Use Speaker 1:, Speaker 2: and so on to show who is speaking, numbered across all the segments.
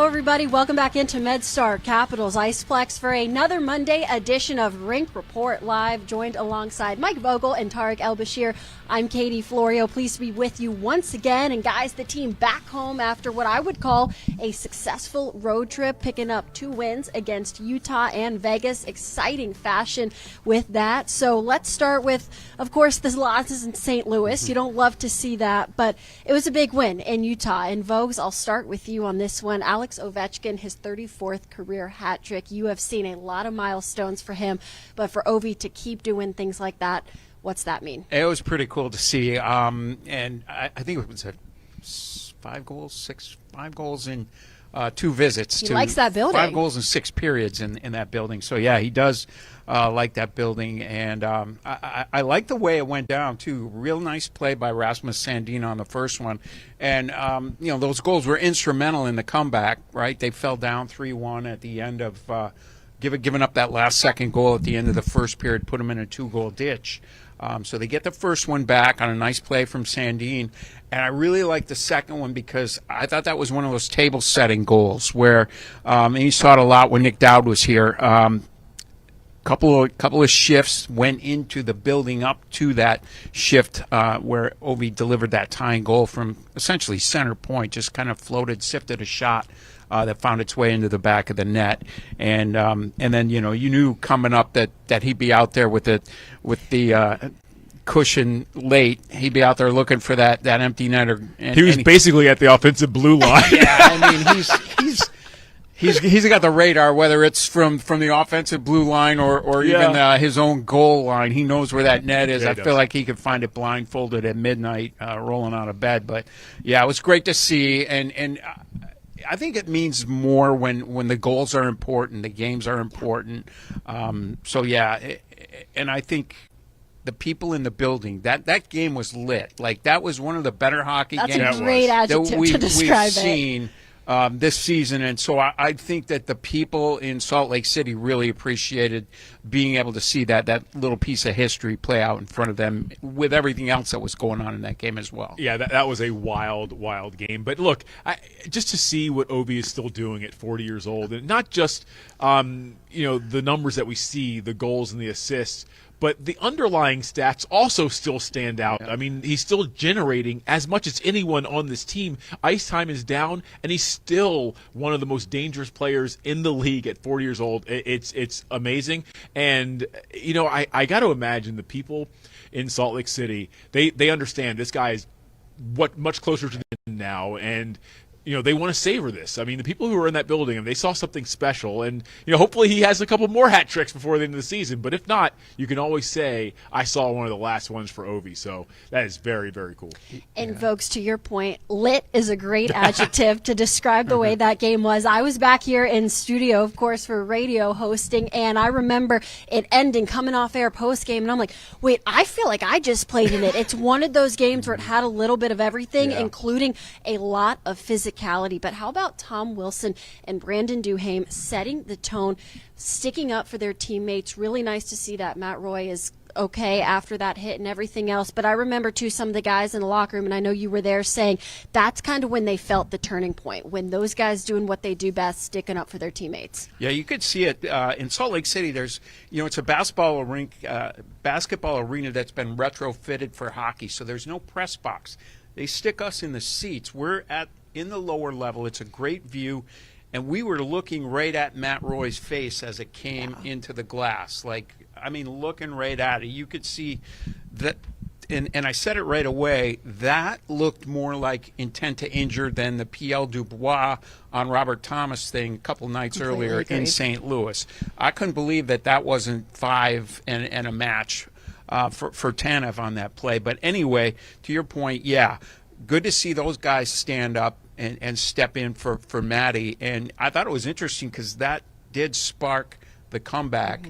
Speaker 1: everybody. Welcome back into MedStar Capitals Iceplex for another Monday edition of Rink Report Live, joined alongside Mike Vogel and Tarek El-Bashir. I'm Katie Florio, pleased to be with you once again. And guys, the team back home after what I would call a successful road trip, picking up 2 wins against Utah and Vegas. Exciting fashion with that. So let's start with, of course, the losses in St. Louis. You don't love to see that, but it was a big win in Utah. And Vogues, I'll start with you on this one. Alex Ovechkin, his 34th career hat trick. You have seen a lot of milestones for him, but for Ovi to keep doing things like that, what's that mean?
Speaker 2: It was pretty cool to see, and I think it was 5 goals in 2 visits.
Speaker 1: He likes that building.
Speaker 2: 5 goals in 6 periods in that building. So, yeah, he does like that building. And I like the way it went down, too. Real nice play by Rasmus Sandin on the first one. And, those goals were instrumental in the comeback, right? They fell down 3-1 at the end of giving up that last second goal at the end of the first period, put them in a 2-goal ditch. So they get the first one back on a nice play from Sandin. And I really like the second one because I thought that was one of those table-setting goals where, and you saw it a lot when Nick Dowd was here, couple of shifts went into the building up to that shift where Ovi delivered that tying goal from essentially center point, just kind of sifted a shot that found its way into the back of the net, and then you knew coming up that he'd be out there with the cushion late. He'd be out there looking for that empty netter.
Speaker 3: He was basically at the offensive blue line.
Speaker 2: Yeah, I mean he's got the radar, whether it's from the offensive blue line or even his own goal line. He knows where that net is.
Speaker 3: Yeah,
Speaker 2: I feel like he could find it blindfolded at midnight, rolling out of bed. But yeah, it was great to see, and I think it means more when the goals are important, the games are important. So yeah, and I think the people in the building, that game was lit. Like, that was one of the better hockey games
Speaker 1: That's a great adjective to describe
Speaker 2: we've seen this season. And so I think that the people in Salt Lake City really appreciated being able to see that little piece of history play out in front of them with everything else that was going on in that game as well.
Speaker 3: Yeah, that was a wild, wild game. But look, just to see what Ovi is still doing at 40 years old, and not just the numbers that we see, the goals and the assists, but the underlying stats also still stand out. Yeah. I mean, he's still generating as much as anyone on this team. Ice time is down, and he's still one of the most dangerous players in the league at 40 years old. It's amazing. And, I got to imagine the people in Salt Lake City, they understand this guy is much closer to the end now, and they want to savor this. I mean, the people who were in that building, and they saw something special. And, hopefully he has a couple more hat tricks before the end of the season. But if not, you can always say, I saw one of the last ones for Ovi. So that is very, very cool.
Speaker 1: And, folks, to your point, lit is a great adjective to describe the way that game was. I was back here in studio, of course, for radio hosting, and I remember it ending, coming off air post-game, and I'm like, wait, I feel like I just played in it. It's one of those games where it had a little bit of everything, including a lot of physicality. But how about Tom Wilson and Brandon Duhaime setting the tone, sticking up for their teammates? Really nice to see that Matt Roy is okay after that hit and everything else. But I remember, too, some of the guys in the locker room, and I know you were there, saying that's kind of when they felt the turning point, when those guys doing what they do best, sticking up for their teammates.
Speaker 2: Yeah, you could see it in Salt Lake City. There's, it's a basketball arena that's been retrofitted for hockey, so there's no press box. They stick us in the seats. We're in the lower level. It's a great view, and we were looking right at Matt Roy's face as it came into the glass. Looking right at it. You could see that, and I said it right away, that looked more like intent to injure than the P.L. Dubois on Robert Thomas thing a couple nights earlier in St. Louis. I couldn't believe that wasn't 5 and a match for Tanev on that play. But anyway, to your point, good to see those guys stand up and step in for Matty. And I thought it was interesting because that did spark the comeback.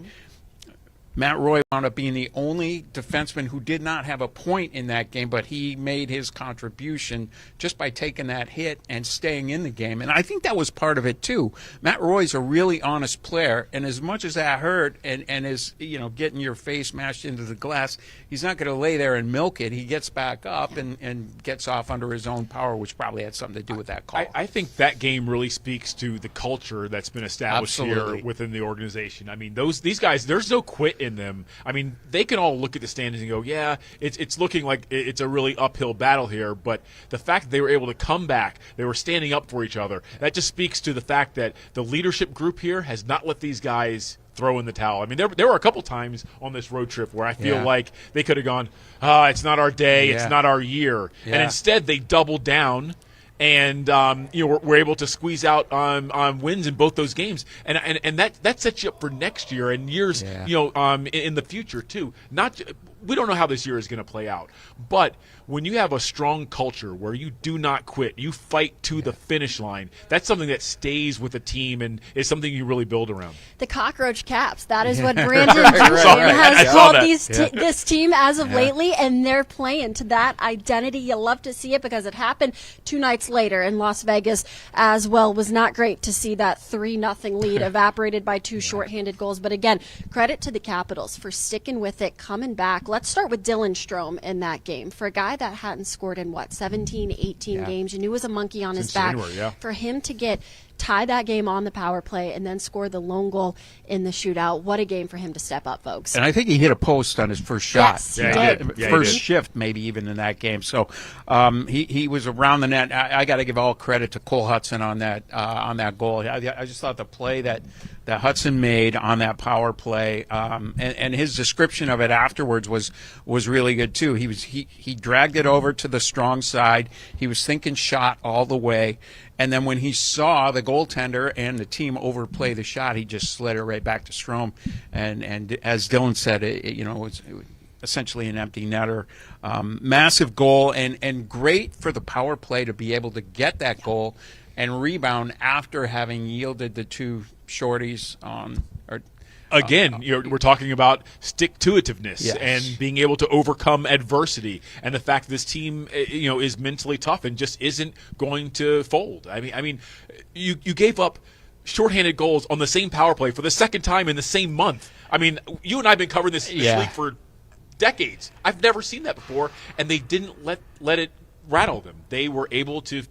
Speaker 2: Matt Roy wound up being the only defenseman who did not have a point in that game, but he made his contribution just by taking that hit and staying in the game. And I think that was part of it too. Matt Roy's a really honest player, and as much as that hurt and is, getting your face mashed into the glass, he's not going to lay there and milk it. He gets back up and gets off under his own power, which probably had something to do with that call.
Speaker 3: I think that game really speaks to the culture that's been established here within the organization. I mean, these guys, there's no quit in them. I mean, they can all look at the standings and go, yeah, it's looking like it's a really uphill battle here, but the fact that they were able to come back, they were standing up for each other, that just speaks to the fact that the leadership group here has not let these guys throw in the towel. I mean, there were a couple times on this road trip where I feel like they could have gone, it's not our day, it's not our year. Yeah. And instead they doubled down and we're able to squeeze out on wins in both those games, and that sets you up for next year and years, in the future too. We don't know how this year is going to play out, but when you have a strong culture where you do not quit, you fight to the finish line, that's something that stays with a team and is something you really build around.
Speaker 1: The cockroach caps, that is what Brandon has called this team as of lately, and they're playing to that identity. You love to see it because it happened 2 nights later in Las Vegas as well. Was not great to see that 3-0 lead evaporated by 2 shorthanded goals. But again, credit to the Capitals for sticking with it, coming back. Let's start with Dylan Strome in that game. For a guy that hadn't scored in 17, 18 games, you knew was a monkey on his back. For him to tie that game on the power play and then score the lone goal in the shootout, what a game for him to step up, folks.
Speaker 2: And I think he hit a post on his first shot.
Speaker 1: Yes, he did.
Speaker 2: First shift, maybe even in that game. So he was around the net. I got to give all credit to Cole Hudson on that goal. I just thought the play that Hudson made on that power play, and his description of it afterwards was really good too. He dragged it over to the strong side. He was thinking shot all the way. And then when he saw the goaltender and the team overplay the shot, he just slid it right back to Strome. And as Dylan said, it was essentially an empty netter. Massive goal and great for the power play to be able to get that goal and rebound after having yielded the 2 shorties
Speaker 3: Again, we're talking about stick-to-itiveness and being able to overcome adversity, and the fact that this team, is mentally tough and just isn't going to fold. I mean, you gave up shorthanded goals on the same power play for the second time in the same month. I mean, you and I have been covering this league for decades. I've never seen that before, and they didn't let it rattle them. They were able to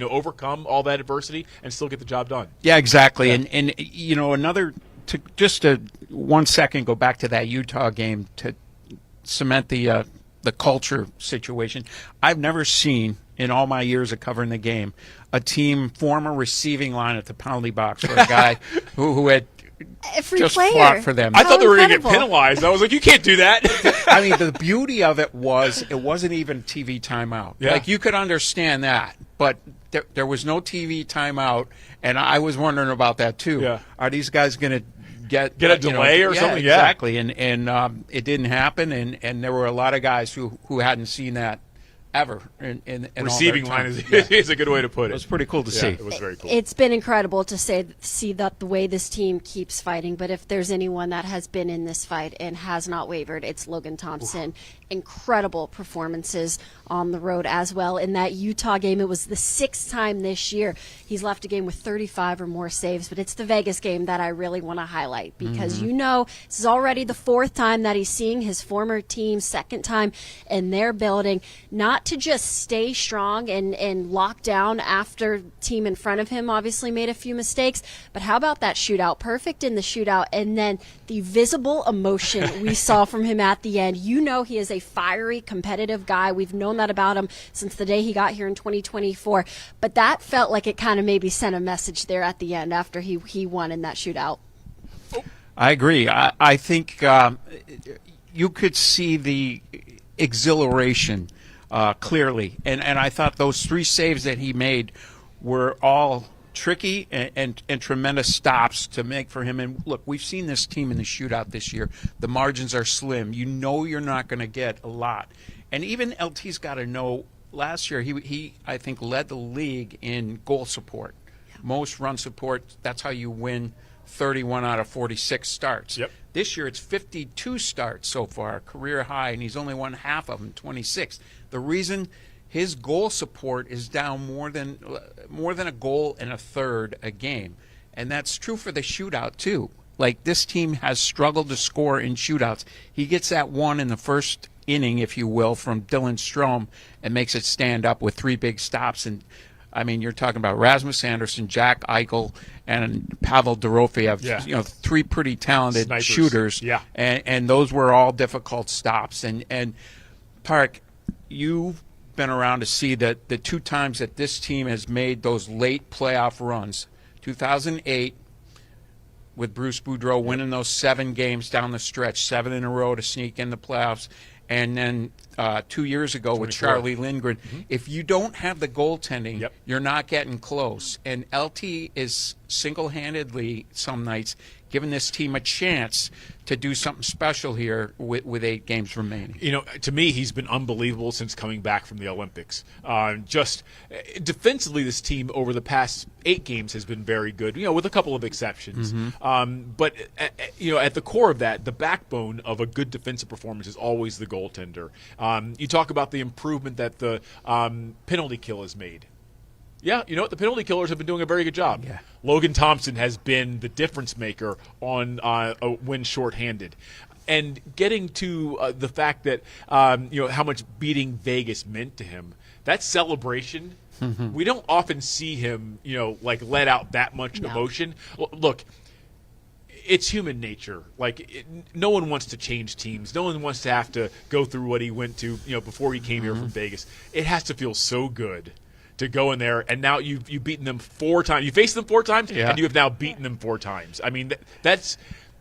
Speaker 3: overcome all that adversity and still get the job done.
Speaker 2: Yeah, exactly. Yeah. And another. To 1 second go back to that Utah game to cement the culture situation. I've never seen in all my years of covering the game a team form a receiving line at the penalty box for a guy who had just fought for them.
Speaker 3: I thought they were going to get penalized. I was like, you can't do that.
Speaker 2: I mean, the beauty of it was it wasn't even TV timeout.
Speaker 3: Yeah.
Speaker 2: Like, you could understand that, but there was no TV timeout, and I was wondering about that too.
Speaker 3: Yeah.
Speaker 2: Are these guys going to get
Speaker 3: a delay or something?
Speaker 2: Yeah, exactly. And it didn't happen, and there were a lot of guys who hadn't seen that ever in
Speaker 3: receiving line is a good way to put it.
Speaker 2: It was pretty cool to see.
Speaker 3: It was very cool.
Speaker 1: It's been incredible to see that the way this team keeps fighting. But if there's anyone that has been in this fight and has not wavered, it's Logan Thompson. Incredible performances on the road as well. In that Utah game, it was the 6th time this year he's left a game with 35 or more saves. But it's the Vegas game that I really want to highlight because this is already the 4th time that he's seeing his former team, 2nd time in their building. Not to just stay strong and lock down after team in front of him obviously made a few mistakes, but how about that shootout? Perfect in the shootout, and then the visible emotion we saw from him at the end. He is a fiery, competitive guy. We've known that about him since the day he got here in 2024, but that felt like it kind of maybe sent a message there at the end after he won in that shootout.
Speaker 2: I agree. I think you could see the exhilaration clearly. And I thought those 3 saves that he made were all tricky and tremendous stops to make for him. And look, we've seen this team in the shootout this year. The margins are slim. You're not going to get a lot. And even LT's got to know, last year he I think led the league in goal support. Most run support. That's how you win 31 out of 46 starts.
Speaker 3: Yep.
Speaker 2: This year it's 52 starts so far, career high, and he's only won half of them, 26. The reason his goal support is down more than a goal and a third a game, and that's true for the shootout too. Like, this team has struggled to score in shootouts. He gets that one in the first inning, if you will, from Dylan Strome and makes it stand up with 3 big stops. And I mean, you're talking about Rasmus Anderson, Jack Eichel, and Pavel Dorofeyev.
Speaker 3: Yeah.
Speaker 2: 3 pretty talented
Speaker 3: Snipers.
Speaker 2: shooters.
Speaker 3: Yeah.
Speaker 2: And those were all difficult stops. And Tarek, you've been around to see that the 2 times that this team has made those late playoff runs, 2008 with Bruce Boudreau winning those 7 games down the stretch, 7 in a row to sneak in the playoffs, and then 2 years ago with
Speaker 3: 24.
Speaker 2: Charlie Lindgren. If you don't have the goaltending,
Speaker 3: Yep.
Speaker 2: you're not getting close. And LT is single-handedly some nights giving this team a chance to do something special here with 8 games remaining.
Speaker 3: To me, he's been unbelievable since coming back from the Olympics. Just defensively, this team over the past 8 games has been very good, with a couple of exceptions. But at the core of that, the backbone of a good defensive performance is always the goaltender. You talk about the improvement that the penalty kill has made. Yeah, the penalty killers have been doing a very good job.
Speaker 2: Yeah.
Speaker 3: Logan Thompson has been the difference maker on when shorthanded. And getting to the fact that, how much beating Vegas meant to him, that celebration, we don't often see him, let out that much emotion. Look, it's human nature. No one wants to change teams. No one wants to have to go through what he went to, before he came here from Vegas. It has to feel so good to go in there, and now you've beaten them 4 times. You faced them 4 times, and you have now beaten them 4 times. I mean, that's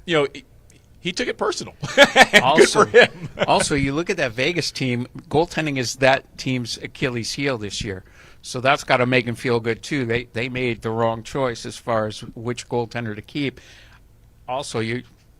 Speaker 3: he took it personal. Good for him.
Speaker 2: Also, you look at that Vegas team. Goaltending is that team's Achilles heel this year, so that's got to make him feel good too. They made the wrong choice as far as which goaltender to keep. Also,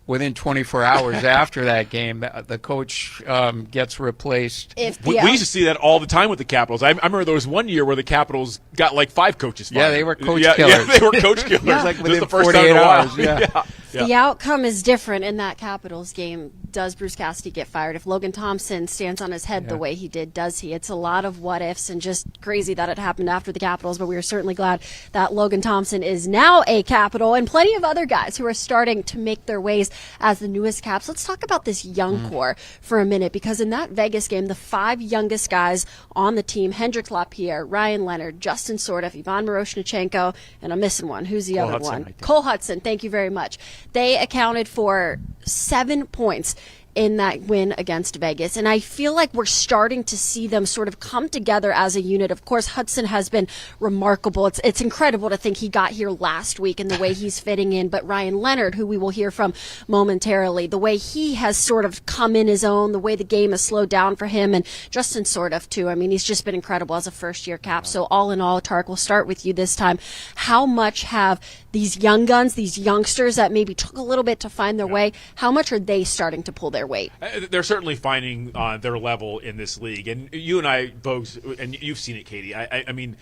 Speaker 2: within 24 hours after that game, the coach gets replaced.
Speaker 3: We used to see that all the time with the Capitals. I remember there was one year where the Capitals got 5 coaches fired.
Speaker 2: Yeah, they were coach killers.
Speaker 3: Yeah, they were coach killers.
Speaker 2: Like within
Speaker 3: the first
Speaker 2: 48
Speaker 3: time in a while.
Speaker 2: hours. Yeah.
Speaker 1: The outcome is different in that Capitals game. Does Bruce Cassidy get fired? If Logan Thompson stands on his head the way he did, does he? It's a lot of what ifs, and just crazy that it happened after the Capitals, but we are certainly glad that Logan Thompson is now a Capital, and plenty of other guys who are starting to make their ways as the newest Caps. Let's talk about this young core for a minute, because in that Vegas game, the 5 youngest guys on the team, Hendrix Lapierre, Ryan Leonard, Justin Sordoff, Ivan Miroshnichenko, and I'm missing one. Who's the other one? Cole Hudson. Thank you very much. They accounted for 7 points in that win against Vegas. And I feel like we're starting to see them sort of come together as a unit. Of course, Hudson has been remarkable. It's incredible to think he got here last week and the way he's fitting in. But Ryan Leonard, who we will hear from momentarily, the way he has sort of come in his own, the way the game has slowed down for him, and Justin Sordoff too. I mean, he's just been incredible as a first-year Cap. So all in all, Tarek, we'll start with you this time. How much have these young guns, these youngsters that maybe took a little bit to find their way, how much are they starting to pull their weight?
Speaker 3: They're certainly finding their level in this league. And you and I both, and you've seen it, Katie, I mean,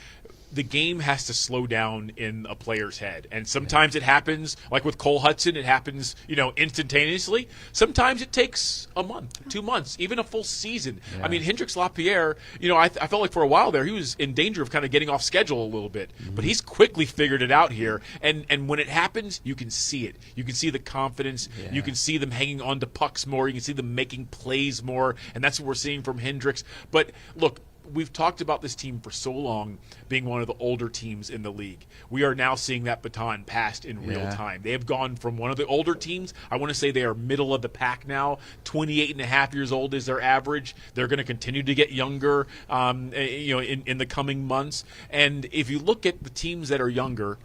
Speaker 3: the game has to slow down in a player's head. And sometimes it happens, like with Cole Hudson, it happens, instantaneously. Sometimes it takes a month, 2 months, even a full season. Yeah. I mean, Hendrix Lapierre, I felt like for a while there he was in danger of kind of getting off schedule a little bit. But he's quickly figured it out here. And when it happens, you can see it. You can see the confidence. Yeah. You can see them hanging on to pucks more. You can see them making plays more. And that's what we're seeing from Hendrix. But look, we've talked about this team for so long being one of the older teams in the league. We are now seeing that baton passed in real time. They have gone from one of the older teams. I want to say they are middle of the pack now. 28 and a half years old is their average. They're going to continue to get younger in the coming months. And if you look at the teams that are younger,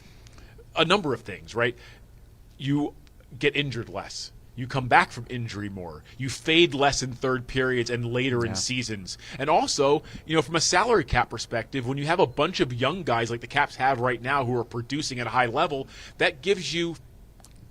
Speaker 3: a number of things, right? You get injured less. You come back from injury more. You fade less in third periods and later in seasons. And also, from a salary cap perspective, when you have a bunch of young guys like the Caps have right now who are producing at a high level, that gives you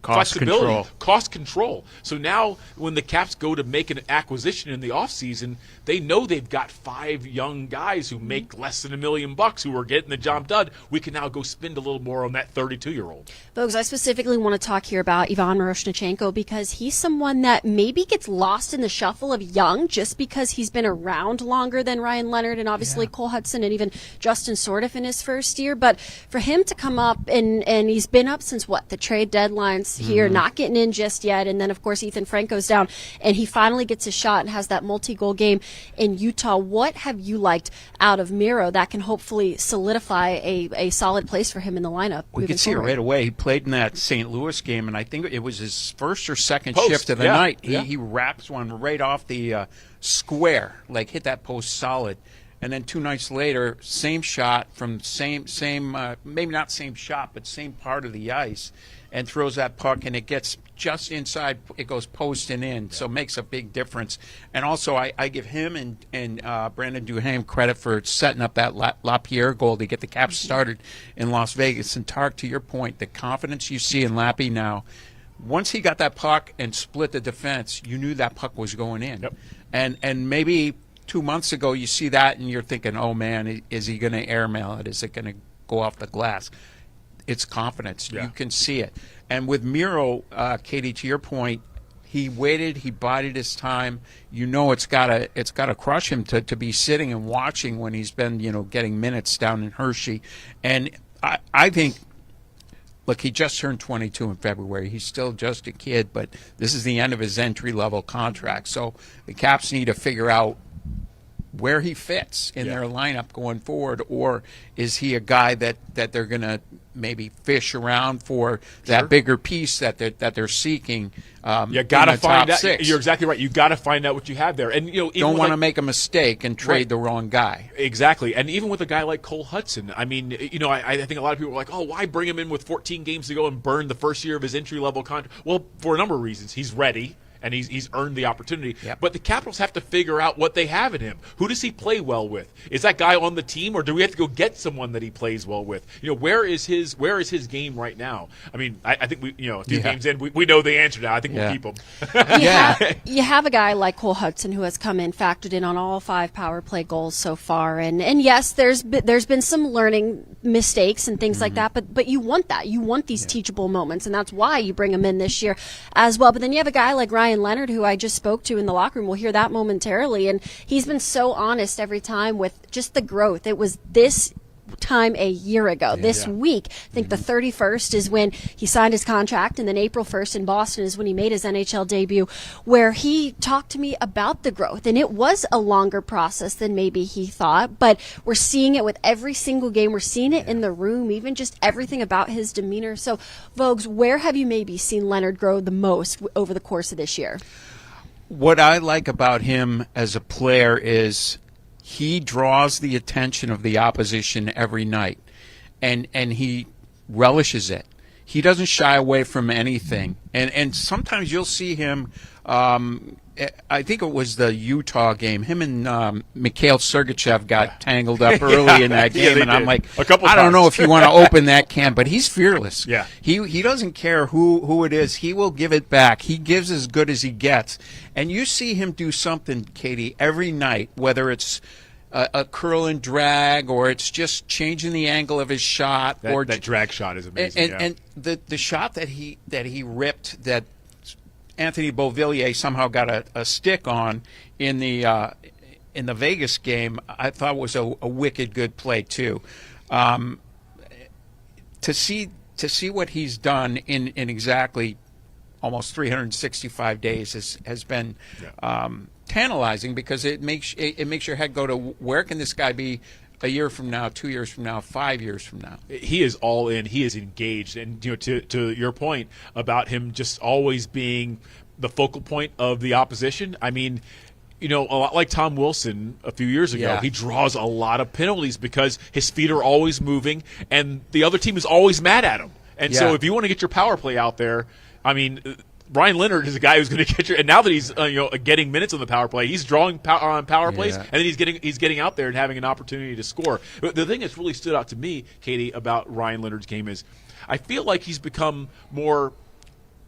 Speaker 2: Cost
Speaker 3: flexibility,
Speaker 2: control.
Speaker 3: cost control. So now when the Caps go to make an acquisition in the offseason, they know they've got 5 young guys who make less than $1 million who are getting the job done. We can now go spend a little more on that 32-year-old.
Speaker 1: Folks, I specifically want to talk here about Ivan Miroshnichenko because he's someone that maybe gets lost in the shuffle of young just because he's been around longer than Ryan Leonard and obviously Cole Hudson and even Justin Sordiff in his first year. But for him to come up and he's been up since the trade deadlines here, not getting in just yet. And then, of course, Ethan Franco's down and he finally gets a shot and has that multi-goal game in Utah. What have you liked out of Miro that can hopefully solidify a solid place for him in the lineup?
Speaker 2: We could see it right away. He played in that St. Louis game, and I think it was his first or second shift of the night. He wraps one right off the square, like hit that post solid. And then 2 nights later, same shot from same maybe not same shot, but same part of the ice, and throws that puck, and it gets just inside. It goes post and in, so it makes a big difference. And also, I give him and Brandon Duhaime credit for setting up that Lapierre goal to get the Caps started in Las Vegas. And Tark, to your point, the confidence you see in Lappy now, once he got that puck and split the defense, you knew that puck was going in.
Speaker 3: Yep.
Speaker 2: And maybe 2 months ago you see that and you're thinking, oh man, is he going to airmail it? Is it going to go off the glass? It's confidence.
Speaker 3: Yeah.
Speaker 2: You can see it. And with Miro, Katie, to your point, he waited, he bided his time. You know it's gotta crush him to be sitting and watching when he's been, getting minutes down in Hershey. And I think, look, he just turned 22 in February. He's still just a kid, but this is the end of his entry-level contract. So the Caps need to figure out where he fits in their lineup going forward, or is he a guy that they're going to maybe fish around for that bigger piece that they're seeking?
Speaker 3: You got to find out.
Speaker 2: 6.
Speaker 3: You're exactly right. You got to find out what you have there, and
Speaker 2: don't want to make a mistake and trade the wrong guy.
Speaker 3: Exactly, and even with a guy like Cole Hudson, I mean, I think a lot of people are like, oh, why bring him in with 14 games to go and burn the first year of his entry level contract? Well, for a number of reasons, he's ready. And he's earned the opportunity.
Speaker 2: Yep.
Speaker 3: But the Capitals have to figure out what they have in him. Who does he play well with? Is that guy on the team, or do we have to go get someone that he plays well with? Where is his game right now? I mean, I think we, a few games in, we know the answer now. I think we'll keep him.
Speaker 1: You have a guy like Cole Hudson who has come in, factored in on all 5 power play goals so far, and yes, there's been some learning mistakes and things like that, but you want that. You want these teachable moments, and that's why you bring him in this year as well. But then you have a guy like Ryan Leonard, who I just spoke to in the locker room. We'll hear that momentarily, and he's been so honest every time with just the growth. It was this time a year ago. This week, I think the 31st is when he signed his contract, and then April 1st in Boston is when he made his NHL debut, where he talked to me about the growth. And it was a longer process than maybe he thought, but we're seeing it with every single game. We're seeing it in the room, even just everything about his demeanor. So, Vogues, where have you maybe seen Leonard grow the most over the course of this year?
Speaker 2: What I like about him as a player is he draws the attention of the opposition every night, and he relishes it. He doesn't shy away from anything. And sometimes you'll see him, I think it was the Utah game, him and Mikhail Sergachev got tangled up early in that game, and I'm like, I don't know if you want to open that can, but he's fearless.
Speaker 3: Yeah.
Speaker 2: He doesn't care who it is. He will give it back. He gives as good as he gets. And you see him do something, Katie, every night, whether it's a curl and drag, or it's just changing the angle of his shot.
Speaker 3: That drag shot is amazing.
Speaker 2: And the shot that he ripped, that Anthony Beauvillier somehow got a stick on in the Vegas game, I thought was a wicked good play too. To see what he's done in exactly almost 365 days has been tantalizing, because it makes your head go to, where can this guy be a year from now, 2 years from now, 5 years from now?
Speaker 3: He is all in. He is engaged. And to your point about him just always being the focal point of the opposition, I mean, a lot like Tom Wilson a few years ago, he draws a lot of penalties because his feet are always moving and the other team is always mad at him. And so if you want to get your power play out there, I mean, Ryan Leonard is a guy who's going to get and now that he's getting minutes on the power play, he's drawing on power plays, and then he's getting out there and having an opportunity to score. But the thing that's really stood out to me, Katie, about Ryan Leonard's game is I feel like he's become more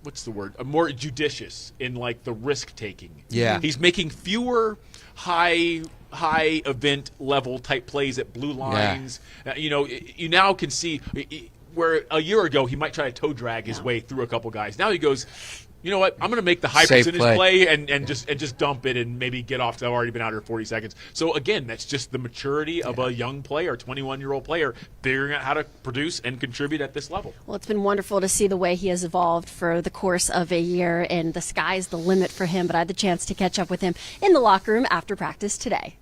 Speaker 3: what's the word? More judicious in like the risk taking.
Speaker 2: Yeah.
Speaker 3: He's making fewer high event level type plays at blue lines. You now can see where a year ago he might try to toe drag his way through a couple guys. Now he goes, you know what? I'm going to make the high
Speaker 2: Safe
Speaker 3: percentage
Speaker 2: play.
Speaker 3: and just dump it and maybe get off. I've already been out here 40 seconds. So again, that's just the maturity of a young player, 21-year-old player, figuring out how to produce and contribute at this level.
Speaker 1: Well, it's been wonderful to see the way he has evolved for the course of a year, and the sky's the limit for him. But I had the chance to catch up with him in the locker room after practice today.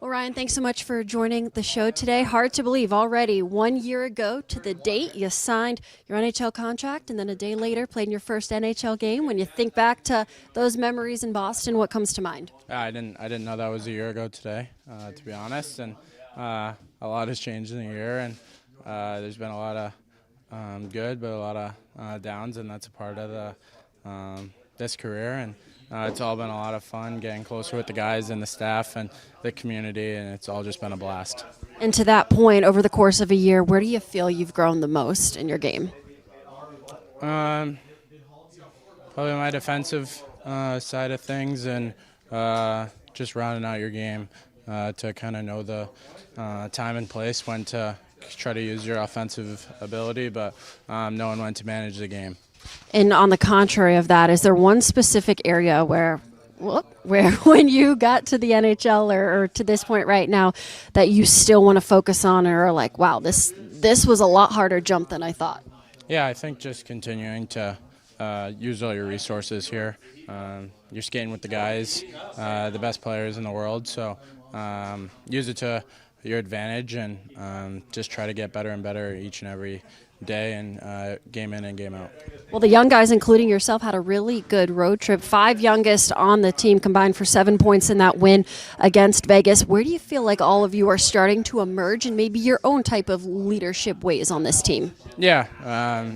Speaker 1: Well, Ryan, thanks so much for joining the show today. Hard to believe already 1 year ago to the date you signed your NHL contract, and then a day later played in your first NHL game. When you think back to those memories in Boston, what comes to mind?
Speaker 4: I didn't know that was a year ago today, to be honest. And a lot has changed in a year, and there's been a lot of good, but a lot of downs, and that's a part of this career. And it's all been a lot of fun getting closer with the guys and the staff and the community, and it's all just been a blast.
Speaker 1: And to that point, over the course of a year, where do you feel you've grown the most in your game?
Speaker 4: Probably my defensive side of things, and just rounding out your game to kind of know the time and place when to try to use your offensive ability, but knowing when to manage the game.
Speaker 1: And on the contrary of that, is there one specific area where when you got to the NHL or to this point right now that you still want to focus on, or are like, wow, this was a lot harder jump than I thought?
Speaker 4: Yeah, I think just continuing to use all your resources here. You're skating with the guys, the best players in the world, so use it to your advantage and just try to get better and better each and every day and game in and game out.
Speaker 1: Well, the young guys, including yourself, had a really good road trip. 5 youngest on the team combined for 7 points in that win against Vegas. Where do you feel like all of you are starting to emerge in maybe your own type of leadership ways on this team?
Speaker 4: Yeah,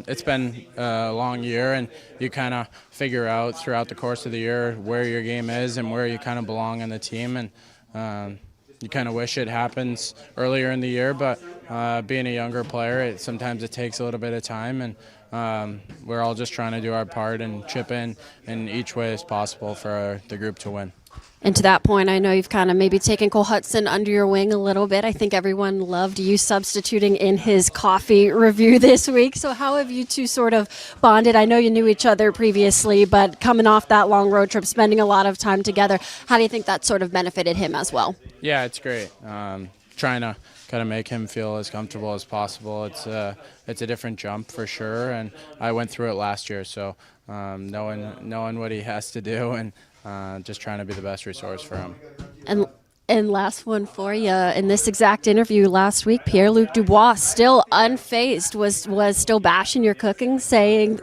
Speaker 4: it's been a long year, and you kind of figure out throughout the course of the year where your game is and where you kind of belong on the team. And you kind of wish it happens earlier in the year, but being a younger player, sometimes it takes a little bit of time, and we're all just trying to do our part and chip in each way as possible for the group to win.
Speaker 1: And to that point, I know you've kind of maybe taken Cole Hudson under your wing a little bit. I think everyone loved you substituting in his coffee review this week. So how have you two sort of bonded? I know you knew each other previously, but coming off that long road trip, spending a lot of time together, how do you think that sort of benefited him as well?
Speaker 4: Yeah, it's great. Trying to kind of make him feel as comfortable as possible. It's a different jump for sure, and I went through it last year, so knowing what he has to do and just trying to be the best resource for him.
Speaker 1: And last one for you. In this exact interview last week, Pierre-Luc Dubois, still unfazed, was still bashing your cooking, saying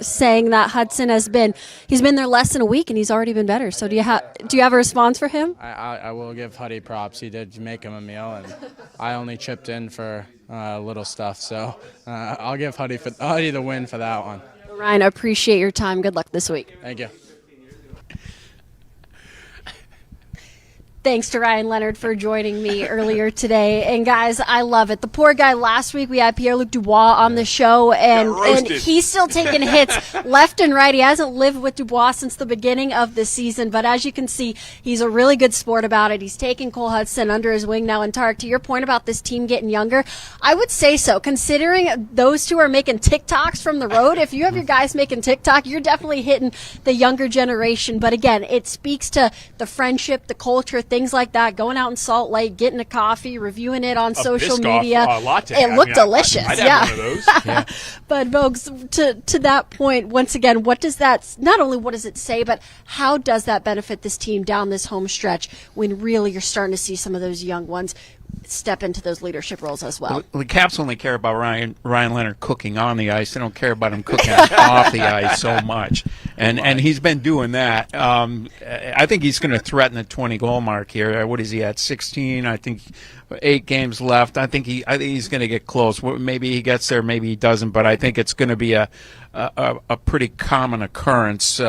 Speaker 1: that Hudson he's been there less than a week and he's already been better. So do you have a response for him?
Speaker 4: I will give Huddy props. He did make him a meal, and I only chipped in for little stuff. So I'll give Huddy the win for that one.
Speaker 1: Ryan, I appreciate your time. Good luck this week.
Speaker 4: Thank you.
Speaker 1: Thanks to Ryan Leonard for joining me earlier today. And guys, I love it. The poor guy last week, we had Pierre-Luc Dubois on the show, and he's still taking hits left and right. He hasn't lived with Dubois since the beginning of the season, but as you can see, he's a really good sport about it. He's taking Cole Hudson under his wing now. And Tarek, to your point about this team getting younger, I would say so. Considering those two are making TikToks from the road, if you have your guys making TikTok, you're definitely hitting the younger generation. But again, it speaks to the friendship, the culture, things like that, going out in Salt Lake, getting a coffee, reviewing it on social media.
Speaker 3: Latte.
Speaker 1: It looked delicious.
Speaker 3: I'd have one of those.
Speaker 4: Yeah.
Speaker 1: But folks, to that point, once again, what does that, not only what does it say, but how does that benefit this team down this home stretch when really you're starting to see some of those young ones step into those leadership roles as well?
Speaker 2: The Caps only care about Ryan Leonard cooking on the ice. They don't care about him cooking off the ice so much. And he's been doing that. I think he's going to threaten the 20-goal mark here. What is he at, 16? I think 8 games left. I think he's going to get close. Maybe he gets there, maybe he doesn't. But I think it's going to be a pretty common occurrence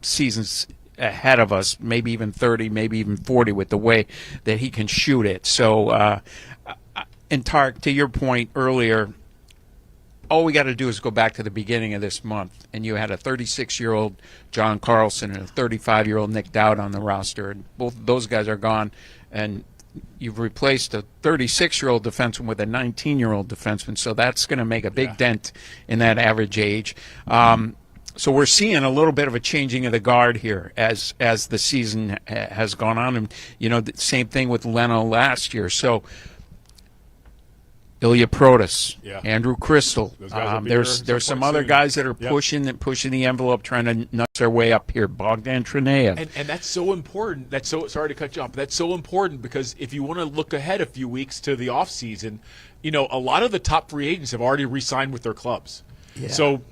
Speaker 2: seasons ahead of us, maybe even 30, maybe even 40 with the way that he can shoot it. So, and Tark, to your point earlier, all we got to do is go back to the beginning of this month, and you had a 36-year-old John Carlson and a 35-year-old Nick Dowd on the roster, and both of those guys are gone, and you've replaced a 36-year-old defenseman with a 19-year-old defenseman, so that's going to make a big dent in that average age. So we're seeing a little bit of a changing of the guard here as the season has gone on, and the same thing with Leno last year. So Ilya Protas, Andrew Crystal. There's some other guys that are pushing the envelope, trying to nudge their way up here. Bogdan Trineyev.
Speaker 3: And that's so important. Sorry to cut you off, but that's so important because if you want to look ahead a few weeks to the offseason, a lot of the top free agents have already re-signed with their clubs. Yeah. So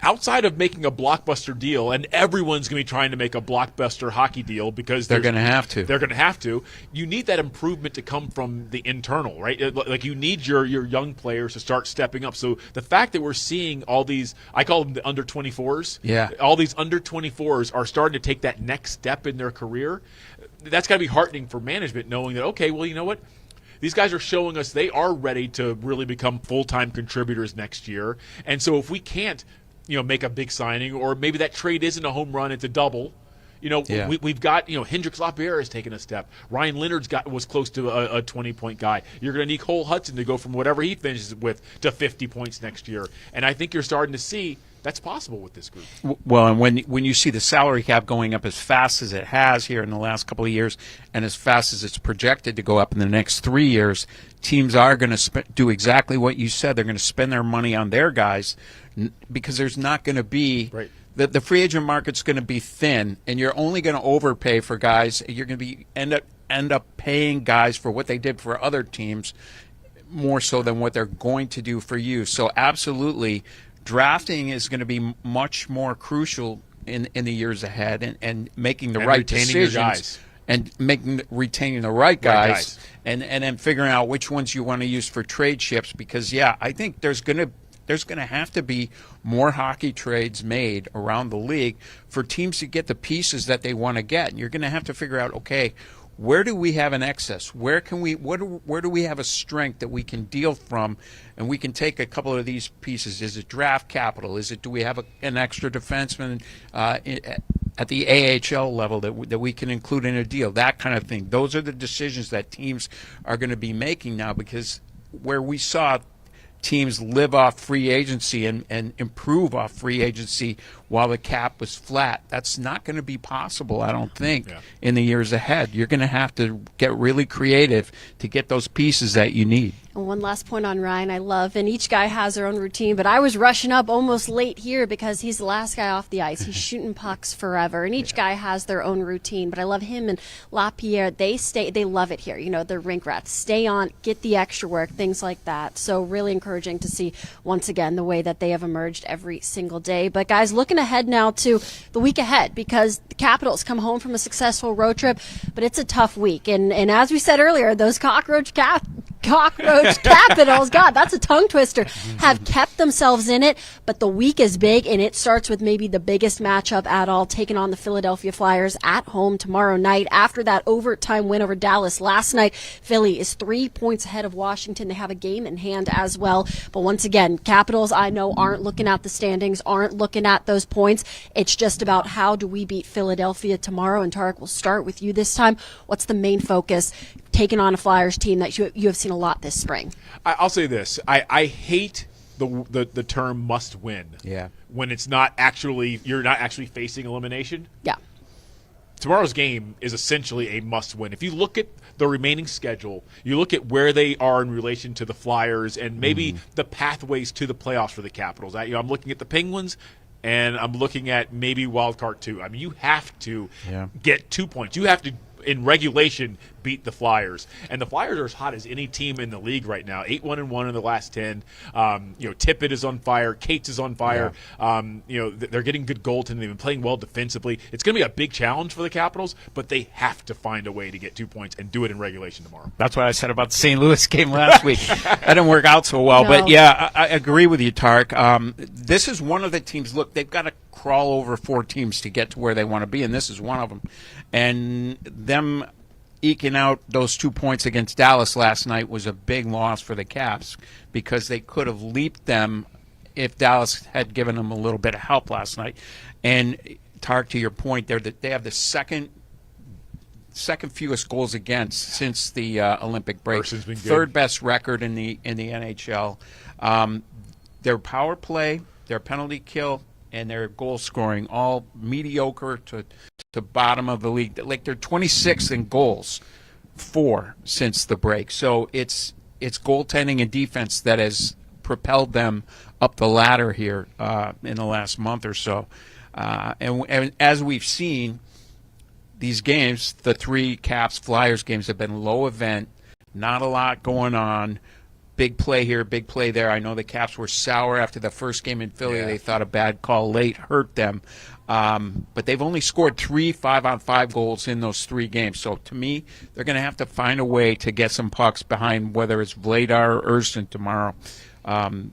Speaker 3: outside of making a blockbuster deal, and everyone's going to be trying to make a blockbuster hockey deal because
Speaker 2: they're going to have to.
Speaker 3: They're going to have to. You need that improvement to come from the internal, right? Like you need your young players to start stepping up. So the fact that we're seeing all these, I call them the under 24s.
Speaker 2: Yeah.
Speaker 3: All these under 24s are starting to take that next step in their career. That's got to be heartening for management, knowing that, okay, well, you know what? These guys are showing us they are ready to really become full-time contributors next year. And so if we can't make a big signing, or maybe that trade isn't a home run, it's a double. We've got, Hendrix Lapierre has taken a step. Ryan Leonard's was close to a 20-point guy. You're going to need Cole Hudson to go from whatever he finishes with to 50 points next year. And I think you're starting to see that's possible with this group.
Speaker 2: Well, and when you see the salary cap going up as fast as it has here in the last couple of years, and as fast as it's projected to go up in the next 3 years, teams are going to do exactly what you said. They're going to spend their money on their guys because there's not going to be the free agent market's going to be thin, and you're only going to overpay for guys. You're going to be end up paying guys for what they did for other teams more so than what they're going to do for you. So absolutely, drafting is going to be much more crucial in the years ahead, and making the right decisions and retaining the right guys. And then figuring out which ones you want to use for trade ships, because I think there's going to have to be more hockey trades made around the league for teams to get the pieces that they want to get. And you're going to have to figure out, okay, where do we have an excess? Where do we have a strength that we can deal from, and we can take a couple of these pieces? Is it draft capital? Do we have an extra defenseman at the AHL level that we can include in a deal? That kind of thing. Those are the decisions that teams are going to be making now, because where we saw teams live off free agency and improve off free agency while the cap was flat, that's not going to be possible, I don't think, in the years ahead. You're going to have to get really creative to get those pieces that you need.
Speaker 1: And one last point on Ryan I love, and each guy has their own routine, but I was rushing up almost late here because he's the last guy off the ice. He's shooting pucks forever, and each guy has their own routine. But I love him and Lapierre. They love it here. They're rink rats. Stay on, get the extra work, things like that. So really encouraging to see, once again, the way that they have emerged every single day. But guys, looking ahead now to the week ahead, because the Capitals come home from a successful road trip, but it's a tough week. And as we said earlier, those cockroach Capitals, God, that's a tongue twister, have kept themselves in it, but the week is big, and it starts with maybe the biggest matchup at all, taking on the Philadelphia Flyers at home tomorrow night. After that overtime win over Dallas last night, Philly is 3 points ahead of Washington. They have a game in hand as well. But once again, Capitals, I know, aren't looking at the standings, aren't looking at those points. It's just about how do we beat Philadelphia tomorrow. And Tarek, we'll start with you this time. What's the main focus taking on a Flyers team that you have seen a lot this spring?
Speaker 3: I'll say this. I hate the term must win.
Speaker 2: Yeah.
Speaker 3: When it's not actually, you're not actually facing elimination.
Speaker 1: Yeah.
Speaker 3: Tomorrow's game is essentially a must win. If you look at the remaining schedule, you look at where they are in relation to the Flyers and maybe the pathways to the playoffs for the Capitals. I'm looking at the Penguins, and I'm looking at maybe wild card 2. I mean, you have to get 2 points. You have to, in regulation, beat the Flyers. And the Flyers are as hot as any team in the league right now. 8-1-1 in the last 10. Tippett is on fire. Cates is on fire. Yeah. They're getting good goaltending. They've been playing well defensively. It's going to be a big challenge for the Capitals, but they have to find a way to get 2 points and do it in regulation tomorrow.
Speaker 2: That's what I said about the St. Louis game last week. That didn't work out so well. No. But, yeah, I agree with you, Tarek. This is one of the teams. Look, they've got to crawl over 4 teams to get to where they want to be, and this is one of them. And them eking out those 2 points against Dallas last night was a big loss for the Caps, because they could have leaped them if Dallas had given them a little bit of help last night. And Tark, to your point, they have the second fewest goals against since the Olympic break.
Speaker 3: Been good.
Speaker 2: Third best record in the NHL. Their power play, their penalty kill, and their goal scoring all mediocre to bottom of the league. Like they're 26th in goals since the break. So it's goaltending and defense that has propelled them up the ladder here in the last month or so. And as we've seen, these games, the 3 Caps Flyers games, have been low event, not a lot going on. Big play here, big play there. I know the Caps were sour after the first game in Philly. Yeah. They thought a bad call late hurt them. But they've only scored 3 5-on-5 goals in those 3 games. So to me, they're going to have to find a way to get some pucks behind, whether it's Vladar or Erston tomorrow. And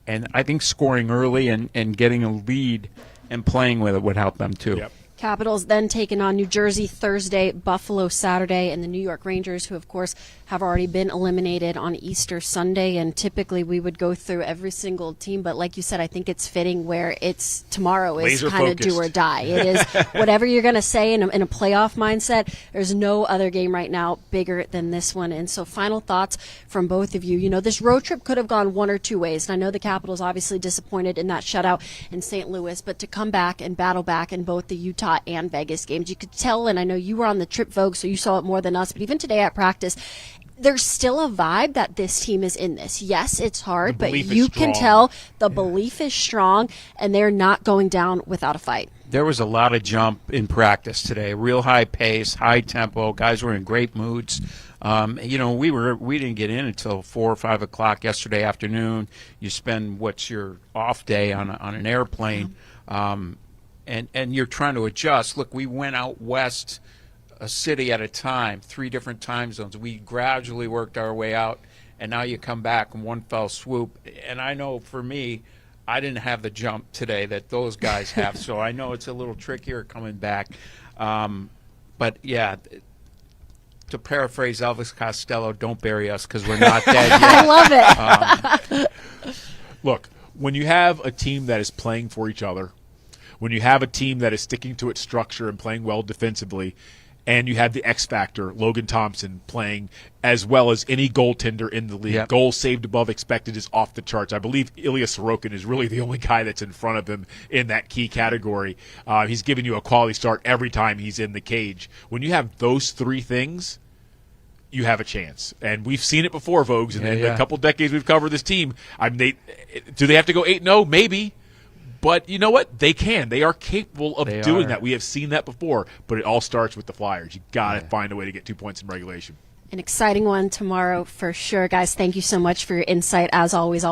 Speaker 2: I think scoring early and getting a lead and playing with it would help them too.
Speaker 3: Yep.
Speaker 1: Capitals then taking on New Jersey Thursday, Buffalo Saturday, and the New York Rangers, who, of course, have already been eliminated on Easter Sunday. And typically we would go through every single team. But like you said, I think it's fitting where it's tomorrow is kind of do or die. It is whatever you're going to say in a playoff mindset. There's no other game right now bigger than this one. And so final thoughts from both of you. You know, this road trip could have gone one or two ways. And I know the Capitals obviously disappointed in that shutout in St. Louis. But to come back and battle back in both the Utah and Vegas games, you could tell, and I know you were on the trip, Vogue, so you saw it more than us, but even today at practice, there's still a vibe that this team is in this. Yes, it's hard, but you can tell the belief is strong, and they're not going down without a fight.
Speaker 2: There was a lot of jump in practice today, real high pace, high tempo. Guys were in great moods. You know, we didn't get in until 4 or 5 o'clock yesterday afternoon. You spend what's your off day on an airplane. And you're trying to adjust. Look, we went out west a city at a time, 3 different time zones. We gradually worked our way out, and now you come back in one fell swoop. And I know for me, I didn't have the jump today that those guys have, so I know it's a little trickier coming back. But, yeah, to paraphrase Elvis Costello, don't bury us because we're not dead yet.
Speaker 1: I love it.
Speaker 3: Look, when you have a team that is playing for each other, when you have a team that is sticking to its structure and playing well defensively, and you have the X factor, Logan Thompson, playing as well as any goaltender in the league. Yep. Goals saved above expected is off the charts. I believe Ilya Sorokin is really the only guy that's in front of him in that key category. He's giving you a quality start every time he's in the cage. When you have those 3 things, you have a chance. And we've seen it before, Vogues. In the couple decades we've covered this team. Do they have to go 8-0? Maybe. But you know what? They can. They are capable of doing that. We have seen that before. But it all starts with the Flyers. You got to find a way to get 2 points in regulation.
Speaker 1: An exciting one tomorrow for sure. Guys, thank you so much for your insight. As always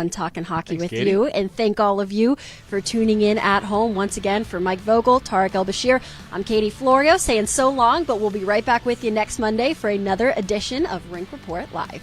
Speaker 1: talking hockey with
Speaker 3: Katie.
Speaker 1: you. And thank all of you for tuning in at home. Once again, for Mike Vogel, Tarek El-Bashir, I'm Katie Florio saying so long, but we'll be right back with you next Monday for another edition of Rink Report Live.